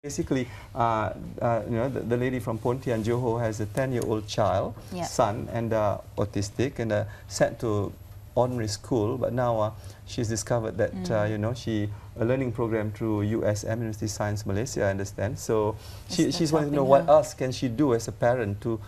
Basically, the lady from Pontian, Johor, has a 10-year-old child, son, and autistic, and sent to ordinary school. But now she's discovered that she a learning program through USM, University of Science Malaysia, I understand. So she's wanting to know what else can she do as a parent to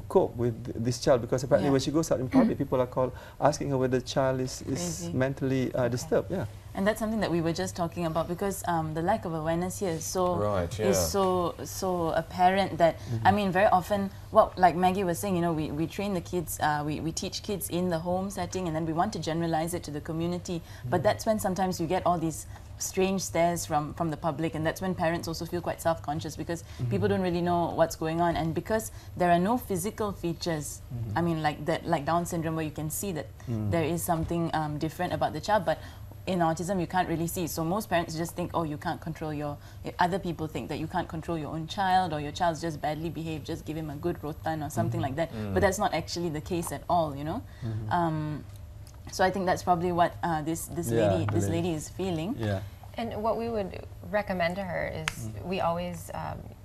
cope with this child, because apparently when she goes out in public, people are asking her whether the child is mentally disturbed. Yeah. And that's something that we were just talking about, because the lack of awareness here is so apparent that I mean, very often, well, like Maggie was saying, we train the kids, we teach kids in the home setting, and then we want to generalize it to the community. But that's when sometimes you get all these strange stares from the public, and that's when parents also feel quite self-conscious, because people don't really know what's going on, and because there are no physical features, I mean, like Down syndrome, where you can see that there is something different about the child, but in autism you can't really see. So most parents just think, oh, you can't control your, other people think that you can't control your own child, or your child's just badly behaved, just give him a good rotan or something like that. But that's not actually the case at all, So I think that's probably what this lady is feeling. Yeah. And what we would recommend to her is we always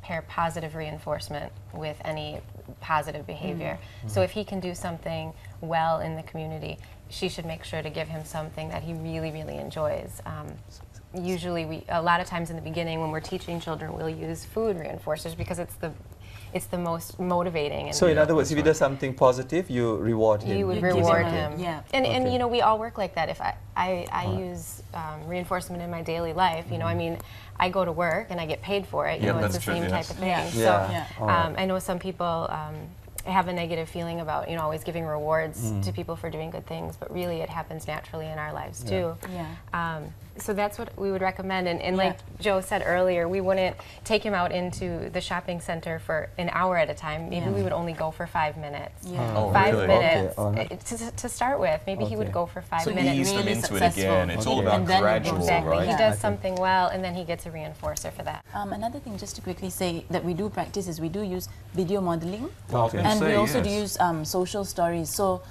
pair positive reinforcement with any positive behavior. So if he can do something well in the community, she should make sure to give him something that he really, really enjoys. Usually, a lot of times in the beginning when we're teaching children, we'll use food reinforcers because it's the most motivating. And so in other words, if he does something positive, you reward him. You would reward him. Yeah. And we all work like that. If I use reinforcement in my daily life, I mean, I go to work and I get paid for it. It's the same type of thing. So I know some people have a negative feeling about always giving rewards to people for doing good things, but really it happens naturally in our lives too. So that's what we would recommend, and like Joe said earlier, we wouldn't take him out into the shopping center for an hour at a time. Maybe we would only go for 5 minutes. 5 minutes to start with. Maybe he would go for 5 minutes. Ease them into it again. It's all about gradual, right? He does something well, and then he gets a reinforcer for that. Another thing, just to quickly say, that we do practice is we do use video modeling, and we also do use social stories. So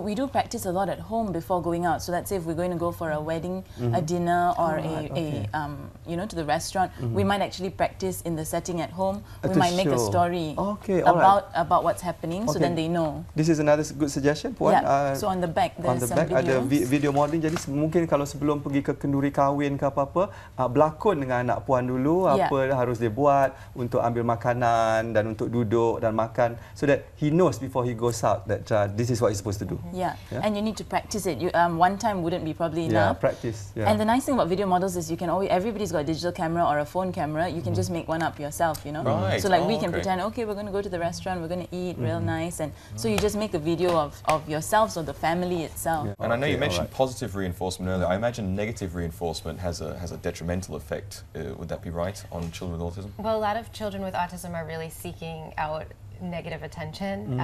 we do practice a lot at home before going out. So let's say if we're going to go for a wedding, a dinner, or to the restaurant, we might actually practice in the setting at home. We might make a story about what's happening, so then they know. This is another good suggestion, Puan. So on the back, there's some videos. Ada video modeling. Jadi mungkin kalau sebelum pergi ke kenduri kahwin ke apa-apa, berlakon dengan anak Puan dulu, apa harus dia buat untuk ambil makanan dan untuk duduk dan makan, so that he knows before he goes out that this is what he's supposed to do. And you need to practice it. One time wouldn't be probably enough. Practice. And the nice thing about video models is you can always, everybody's got a digital camera or a phone camera, you can just make one up yourself, Right. So like we can pretend, okay, we're going to go to the restaurant, we're going to eat real nice, and so you just make a video of yourselves or the family itself. And I know you mentioned positive reinforcement earlier. I imagine negative reinforcement has a detrimental effect. Would that be right on children with autism? Well, a lot of children with autism are really seeking out negative attention.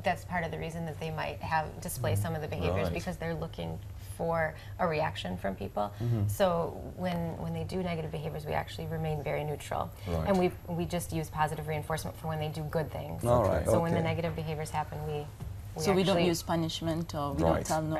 That's part of the reason that they might display some of the behaviors, because they're looking for a reaction from people. So when they do negative behaviors, we actually remain very neutral, and we just use positive reinforcement for when they do good things. So when the negative behaviors happen, we don't use punishment, or we don't tell no.